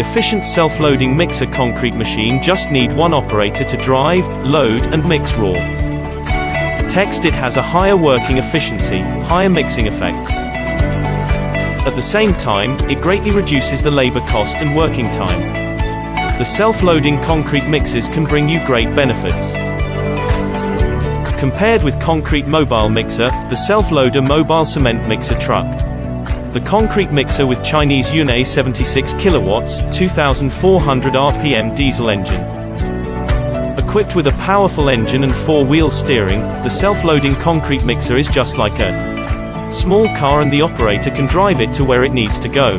The efficient self-loading mixer concrete machine just need one operator to drive, load, and mix raw. Text: it has a higher working efficiency, higher mixing effect. At the same time, it greatly reduces the labor cost and working time. The self-loading concrete mixers can bring you great benefits. Compared with concrete mobile mixer, the self-loader mobile cement mixer truck. The concrete mixer with Chinese Yunai 76 kilowatts, 2400 RPM diesel engine. Equipped with a powerful engine and four-wheel steering, the self-loading concrete mixer is just like a small car, and the operator can drive it to where it needs to go.